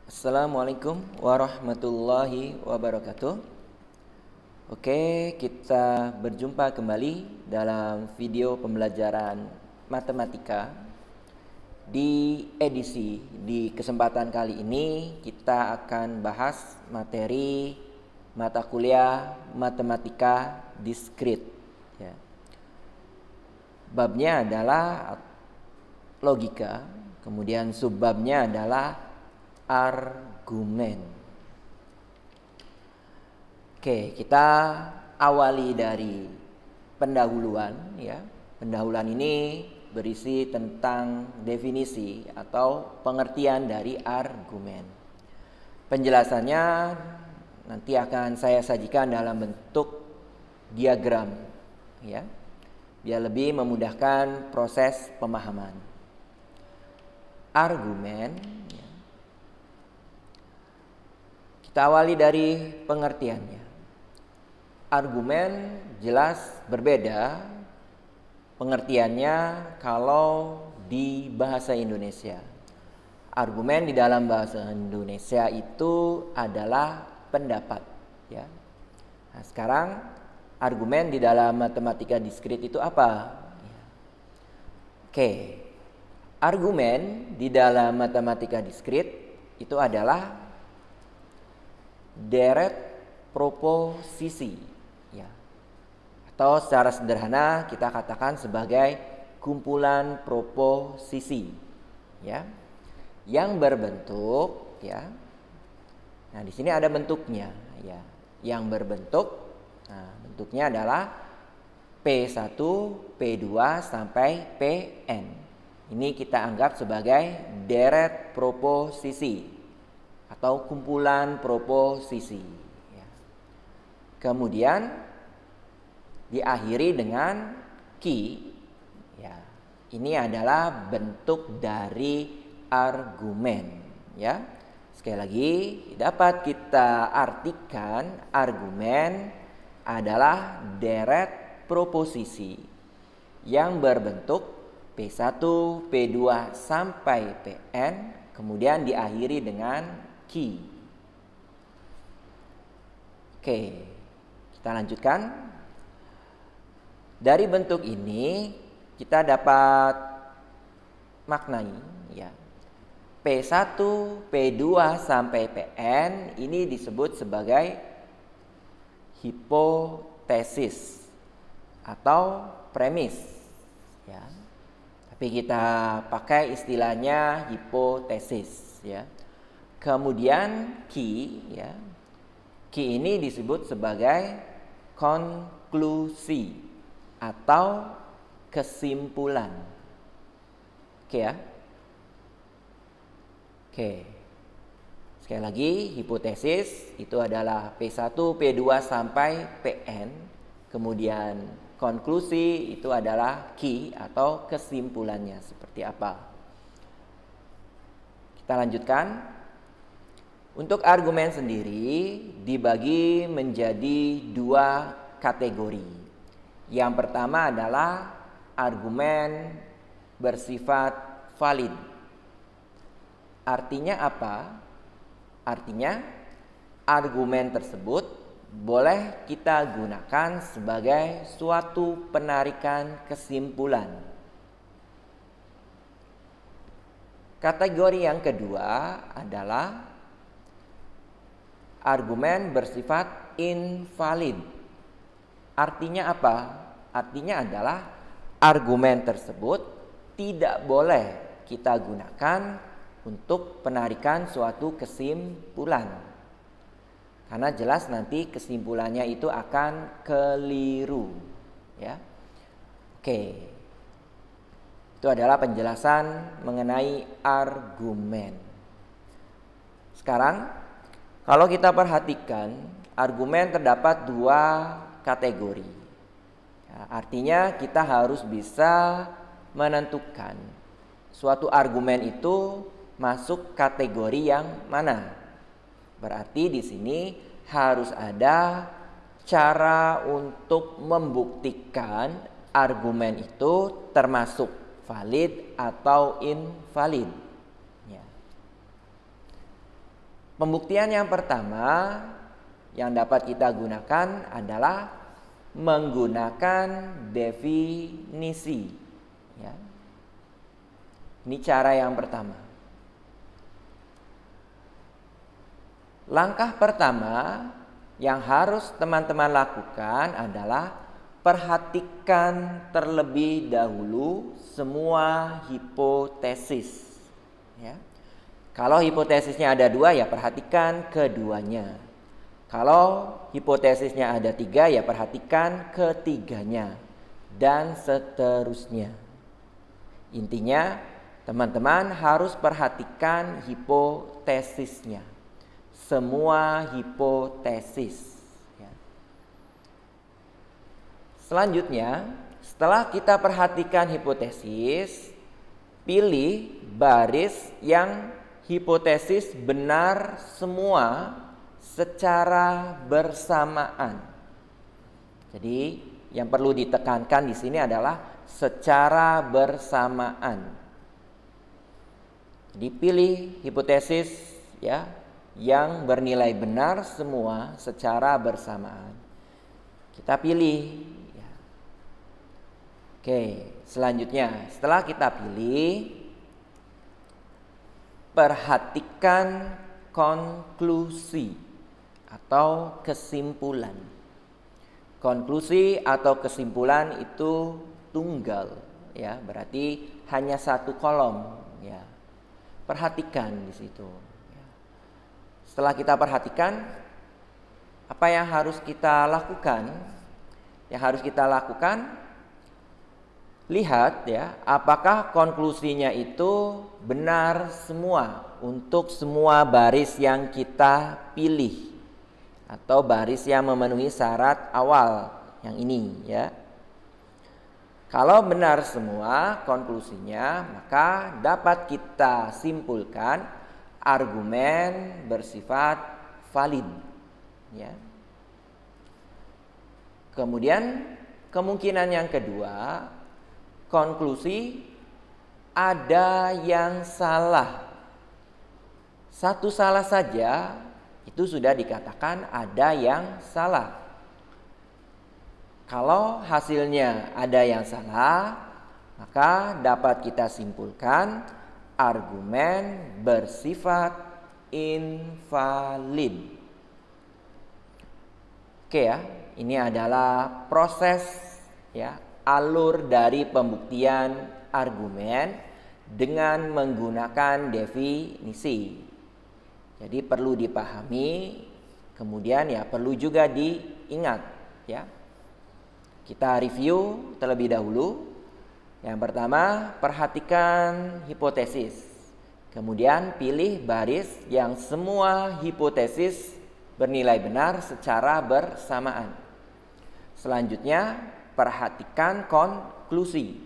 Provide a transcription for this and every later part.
Assalamualaikum warahmatullahi wabarakatuh. Oke, kita berjumpa kembali dalam video pembelajaran matematika. Di kesempatan kali ini kita akan bahas materi mata kuliah matematika diskrit. Ya. Babnya adalah logika, kemudian subbabnya adalah argumen. Oke, kita awali dari pendahuluan ya. Pendahuluan ini berisi tentang definisi atau pengertian dari argumen. Penjelasannya nanti akan saya sajikan dalam bentuk diagram ya, biar lebih memudahkan proses pemahaman. Argumen, kita awali dari pengertiannya. Argumen jelas berbeda pengertiannya kalau di bahasa Indonesia. Argumen di dalam bahasa Indonesia itu adalah pendapat ya. Nah, sekarang argumen di dalam matematika diskrit itu apa? Oke. Argumen di dalam matematika diskrit itu adalah deret proposisi ya. Atau secara sederhana kita katakan sebagai kumpulan proposisi ya, yang berbentuk ya. Nah, di sini ada bentuknya ya. Yang berbentuk, nah, bentuknya adalah P1, P2 sampai Pn. Ini kita anggap sebagai deret proposisi atau kumpulan proposisi ya. Kemudian diakhiri dengan ki ya. Ini adalah bentuk dari argumen ya. Sekali lagi dapat kita artikan argumen adalah deret proposisi yang berbentuk P1, P2 sampai Pn, kemudian diakhiri dengan ki. Oke, kita lanjutkan. Dari bentuk ini kita dapat maknai ya. P1, P2 sampai Pn ini disebut sebagai hipotesis atau premis ya. Tapi kita pakai istilahnya hipotesis ya. Kemudian ki ya. Ki ini disebut sebagai konklusi atau kesimpulan. Oke ya. Oke. Sekali lagi, hipotesis itu adalah P1, P2 sampai Pn. Kemudian konklusi itu adalah ki atau kesimpulannya seperti apa. Kita lanjutkan. Untuk argumen sendiri dibagi menjadi dua kategori. Yang pertama adalah argumen bersifat valid. Artinya apa? Artinya argumen tersebut boleh kita gunakan sebagai suatu penarikan kesimpulan. Kategori yang kedua adalah argumen bersifat invalid. Artinya apa? Artinya adalah argumen tersebut tidak boleh kita gunakan untuk penarikan suatu kesimpulan. Karena jelas nanti kesimpulannya itu akan keliru, ya. Oke. Itu adalah penjelasan mengenai argumen. Sekarang kalau kita perhatikan, argumen terdapat dua kategori. Ya, artinya kita harus bisa menentukan suatu argumen itu masuk kategori yang mana. Berarti di sini harus ada cara untuk membuktikan argumen itu termasuk valid atau invalid. Ya. Pembuktian yang pertama yang dapat kita gunakan adalah menggunakan definisi. Ya. Ini cara yang pertama. Langkah pertama yang harus teman-teman lakukan adalah perhatikan terlebih dahulu semua hipotesis. Ya. Kalau hipotesisnya ada 2, ya perhatikan keduanya. Kalau hipotesisnya ada 3, ya perhatikan ketiganya. Dan seterusnya. Intinya, teman-teman harus perhatikan hipotesisnya. Semua hipotesis. Ya. Selanjutnya, setelah kita perhatikan hipotesis, pilih baris yang hipotesis benar semua secara bersamaan. Jadi, yang perlu ditekankan di sini adalah secara bersamaan. Jadi, pilih hipotesis ya yang bernilai benar semua secara bersamaan. Kita pilih. Ya. Oke, selanjutnya setelah kita pilih, perhatikan konklusi atau kesimpulan. Konklusi atau kesimpulan itu tunggal, ya, berarti hanya satu kolom, ya. Perhatikan di situ. Setelah kita perhatikan, apa yang harus kita lakukan? Yang harus kita lakukan, lihat ya, apakah konklusinya itu benar semua untuk semua baris yang kita pilih atau baris yang memenuhi syarat awal yang ini ya. Kalau benar semua konklusinya, maka dapat kita simpulkan argumen bersifat valid ya. Kemudian kemungkinan yang kedua, konklusi ada yang salah. Satu salah saja itu sudah dikatakan ada yang salah. Kalau hasilnya ada yang salah, maka dapat kita simpulkan argumen bersifat invalid. Oke ya, ini adalah proses ya, alur dari pembuktian argumen dengan menggunakan definisi. Jadi perlu dipahami, kemudian ya perlu juga diingat ya. Kita review terlebih dahulu. Yang pertama, perhatikan hipotesis. Kemudian pilih baris yang semua hipotesis bernilai benar secara bersamaan. Selanjutnya, perhatikan konklusi.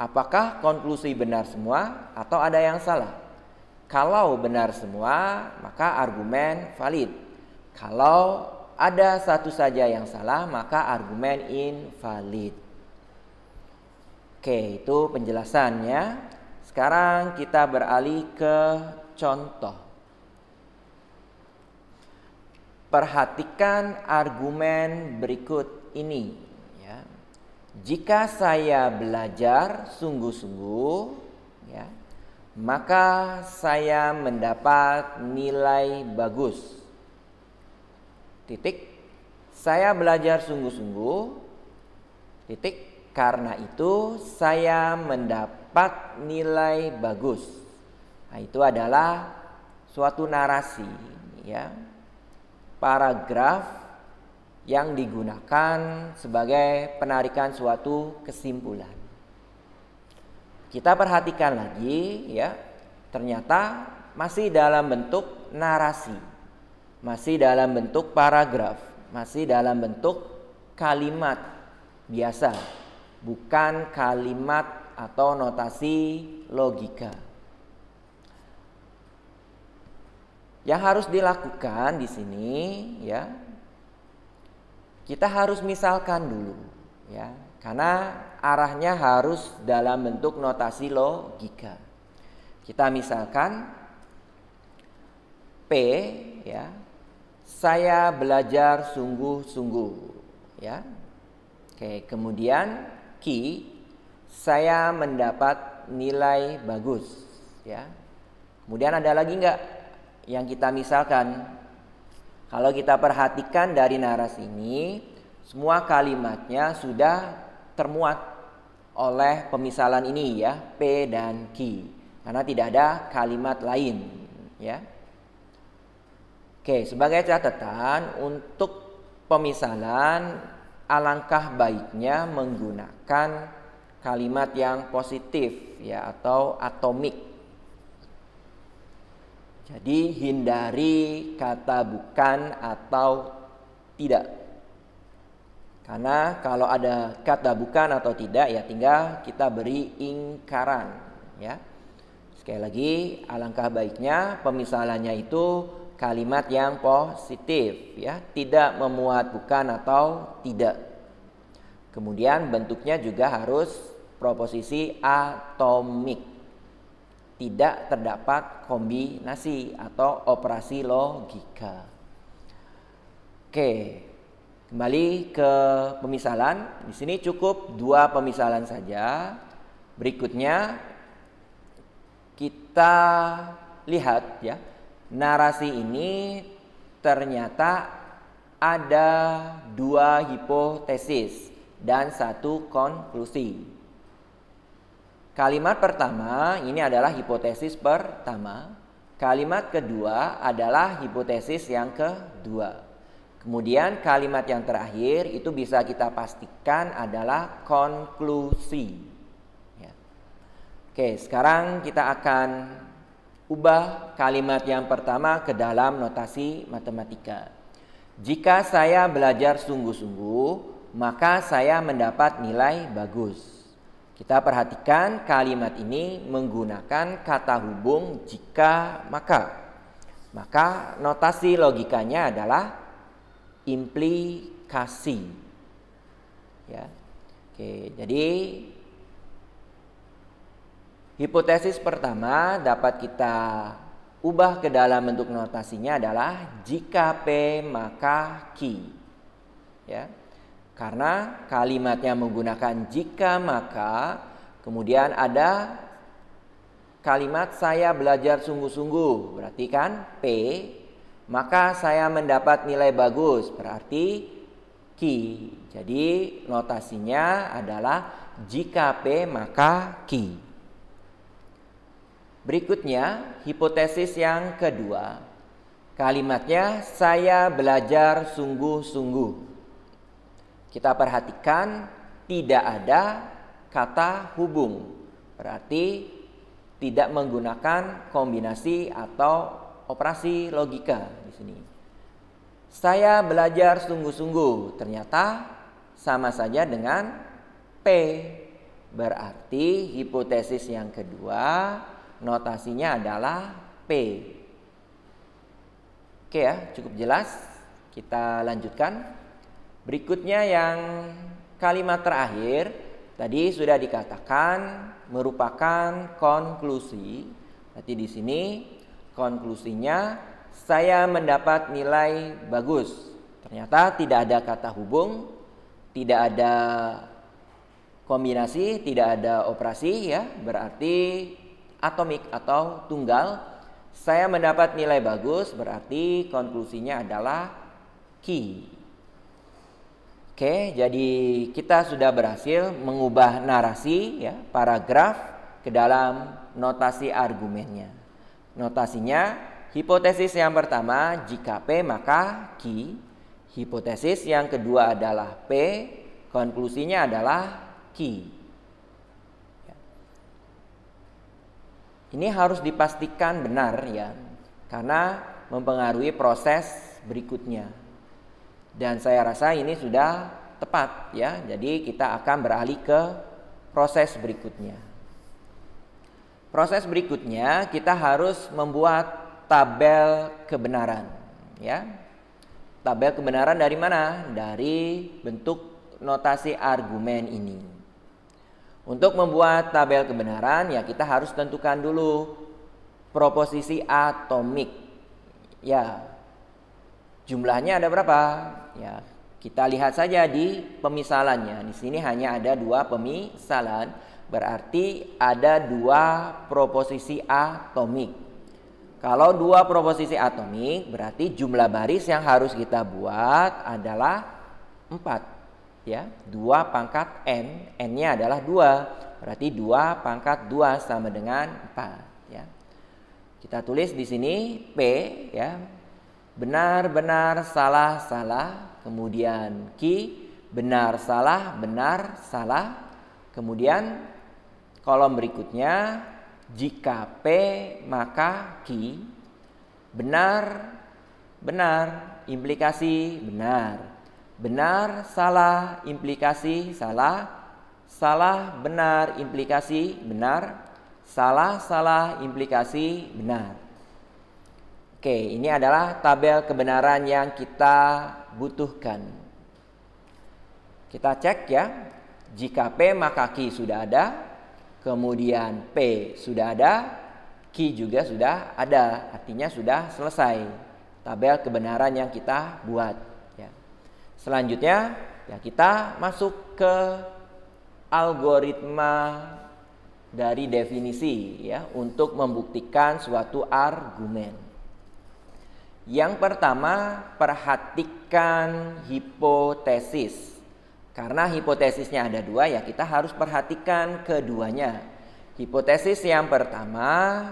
Apakah konklusi benar semua atau ada yang salah? Kalau benar semua, maka argumen valid. Kalau ada satu saja yang salah, maka argumen invalid. Oke, itu penjelasannya. Sekarang kita beralih ke contoh. Perhatikan argumen berikut ini. Ya. Jika saya belajar sungguh-sungguh, ya, maka saya mendapat nilai bagus. Titik. Saya belajar sungguh-sungguh. Titik. Karena itu saya mendapat nilai bagus. Nah, itu adalah suatu narasi, ya. Paragraf yang digunakan sebagai penarikan suatu kesimpulan. Kita perhatikan lagi, ya. Ternyata masih dalam bentuk narasi. Masih dalam bentuk paragraf, masih dalam bentuk kalimat biasa, bukan kalimat atau notasi logika. Yang harus dilakukan di sini ya, kita harus misalkan dulu ya, karena arahnya harus dalam bentuk notasi logika. Kita misalkan P, ya. Saya belajar sungguh-sungguh, ya. Oke, kemudian Q, saya mendapat nilai bagus, ya. Kemudian ada lagi nggak yang kita misalkan? Kalau kita perhatikan dari narasi ini, semua kalimatnya sudah termuat oleh pemisalan ini, ya, P dan Q, karena tidak ada kalimat lain, ya. Oke, sebagai catatan untuk pemisalan, alangkah baiknya menggunakan kalimat yang positif, ya, atau atomik. Jadi hindari kata bukan atau tidak. Karena kalau ada kata bukan atau tidak, ya tinggal kita beri ingkaran, ya. Sekali lagi, alangkah baiknya pemisalannya itu kalimat yang positif, ya, tidak memuat bukan atau tidak. Kemudian bentuknya juga harus proposisi atomik. Tidak terdapat kombinasi atau operasi logika. Oke, kembali ke pemisalan. Di sini cukup 2 pemisalan saja. Berikutnya kita lihat, ya. Narasi ini ternyata ada 2 hipotesis dan 1 konklusi. Kalimat pertama ini adalah hipotesis pertama. Kalimat kedua adalah hipotesis yang kedua. Kemudian kalimat yang terakhir itu bisa kita pastikan adalah konklusi. Ya. Oke, sekarang kita akan ubah kalimat yang pertama ke dalam notasi matematika. Jika saya belajar sungguh-sungguh, maka saya mendapat nilai bagus. Kita perhatikan kalimat ini menggunakan kata hubung jika maka. Maka notasi logikanya adalah implikasi. Ya. Oke, jadi hipotesis pertama dapat kita ubah ke dalam bentuk notasinya adalah jika P maka Q. Ya. Karena kalimatnya menggunakan jika maka, kemudian ada kalimat saya belajar sungguh-sungguh, berarti kan P, maka saya mendapat nilai bagus, berarti Q. Jadi notasinya adalah jika P maka Q. Berikutnya, hipotesis yang kedua. Kalimatnya saya belajar sungguh-sungguh. Kita perhatikan tidak ada kata hubung. Berarti tidak menggunakan kombinasi atau operasi logika di sini. Saya belajar sungguh-sungguh. Ternyata sama saja dengan P. Berarti hipotesis yang kedua notasinya adalah P. Oke ya, cukup jelas. Kita lanjutkan. Berikutnya yang kalimat terakhir tadi sudah dikatakan merupakan konklusi. Berarti di sini konklusinya saya mendapat nilai bagus. Ternyata tidak ada kata hubung, tidak ada kombinasi, tidak ada operasi, ya. Berarti atomik atau tunggal. Saya mendapat nilai bagus, berarti konklusinya adalah Q. Oke, jadi kita sudah berhasil mengubah narasi, ya, paragraf ke dalam notasi argumennya. Notasinya, hipotesis yang pertama jika P maka Q. Hipotesis yang kedua adalah P, konklusinya adalah Q. Ini harus dipastikan benar, ya, karena mempengaruhi proses berikutnya. Dan saya rasa ini sudah tepat, ya. Jadi kita akan beralih ke proses berikutnya. Proses berikutnya kita harus membuat tabel kebenaran, ya. Tabel kebenaran dari mana? Dari bentuk notasi argumen ini. Untuk membuat tabel kebenaran, ya kita harus tentukan dulu proposisi atomik. Ya, jumlahnya ada berapa? Ya, kita lihat saja di pemisalannya. Di sini hanya ada 2 pemisalan, berarti ada 2 proposisi atomik. Kalau 2 proposisi atomik, berarti jumlah baris yang harus kita buat adalah 4. Ya, 2 pangkat N, N-nya adalah 2. Berarti 2 pangkat 2 sama dengan 4. Ya. Kita tulis di sini P, ya. Benar, benar, salah, salah. Kemudian Q, benar, salah, benar, salah. Kemudian kolom berikutnya, jika P maka Q. Benar, benar, implikasi benar. Benar, salah, implikasi salah. Salah, benar, implikasi benar. Salah, salah, implikasi benar. Oke, ini adalah tabel kebenaran yang kita butuhkan. Kita cek ya. Jika P maka Q sudah ada. Kemudian P sudah ada. Q juga sudah ada. Artinya sudah selesai tabel kebenaran yang kita buat. Ya. Selanjutnya ya kita masuk ke algoritma dari definisi ya untuk membuktikan suatu argumen. Yang pertama, perhatikan hipotesis. Karena hipotesisnya ada 2 ya kita harus perhatikan keduanya. Hipotesis yang pertama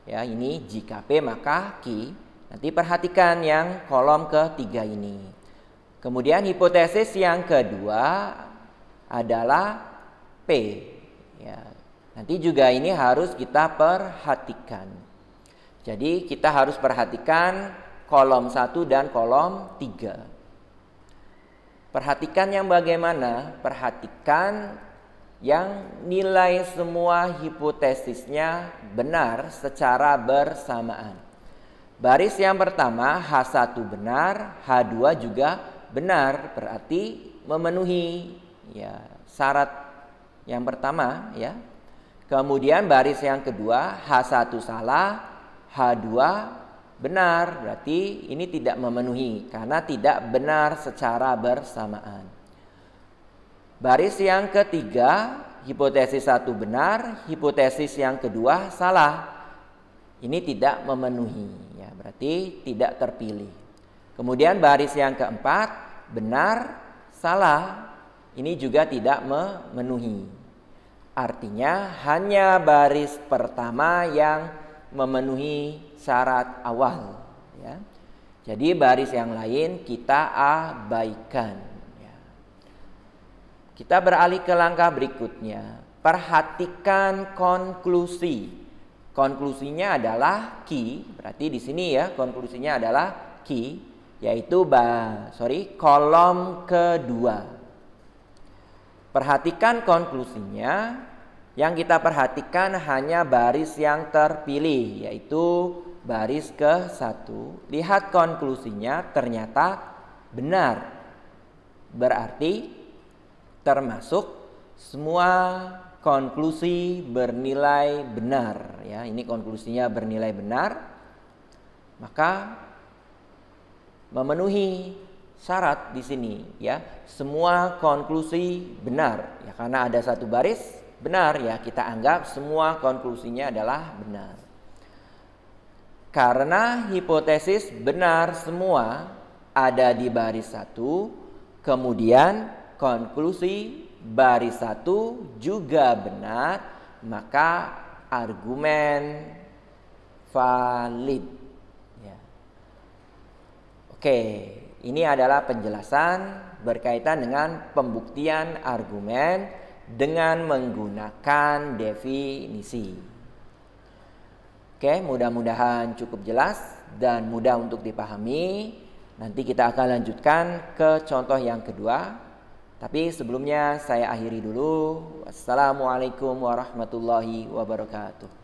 ya ini jika P maka Q. Nanti perhatikan yang kolom ketiga ini. Kemudian hipotesis yang kedua adalah P. Ya, nanti juga ini harus kita perhatikan. Jadi kita harus perhatikan kolom 1 dan kolom 3. Perhatikan yang bagaimana? Perhatikan yang nilai semua hipotesisnya benar secara bersamaan. Baris yang pertama H1 benar, H2 juga benar, berarti memenuhi ya syarat yang pertama ya. Kemudian baris yang kedua H1 salah, H2 benar, berarti ini tidak memenuhi karena tidak benar secara bersamaan. Baris yang ketiga hipotesis 1 benar, hipotesis yang kedua salah. Ini tidak memenuhi ya, berarti tidak terpilih. Kemudian baris yang keempat benar, salah. Ini juga tidak memenuhi. Artinya hanya baris pertama yang memenuhi syarat awal ya. Jadi baris yang lain kita abaikan ya. Kita beralih ke langkah berikutnya. Perhatikan konklusi. Konklusinya adalah Q, berarti di sini ya konklusinya adalah Q, yaitu kolom kedua. Perhatikan konklusinya. Yang kita perhatikan hanya baris yang terpilih, yaitu baris ke-1. Lihat konklusinya ternyata benar. Berarti termasuk semua konklusi bernilai benar ya. Ini konklusinya bernilai benar. Maka memenuhi syarat di sini ya. Semua konklusi benar ya, karena ada satu baris benar ya, kita anggap semua konklusinya adalah benar. Karena hipotesis benar semua ada di baris 1, kemudian konklusi baris 1 juga benar, maka argumen valid ya. Oke, ini adalah penjelasan berkaitan dengan pembuktian argumen dengan menggunakan definisi. Oke, mudah-mudahan cukup jelas dan mudah untuk dipahami. Nanti kita akan lanjutkan ke contoh yang kedua. Tapi sebelumnya saya akhiri dulu. Wassalamualaikum warahmatullahi wabarakatuh.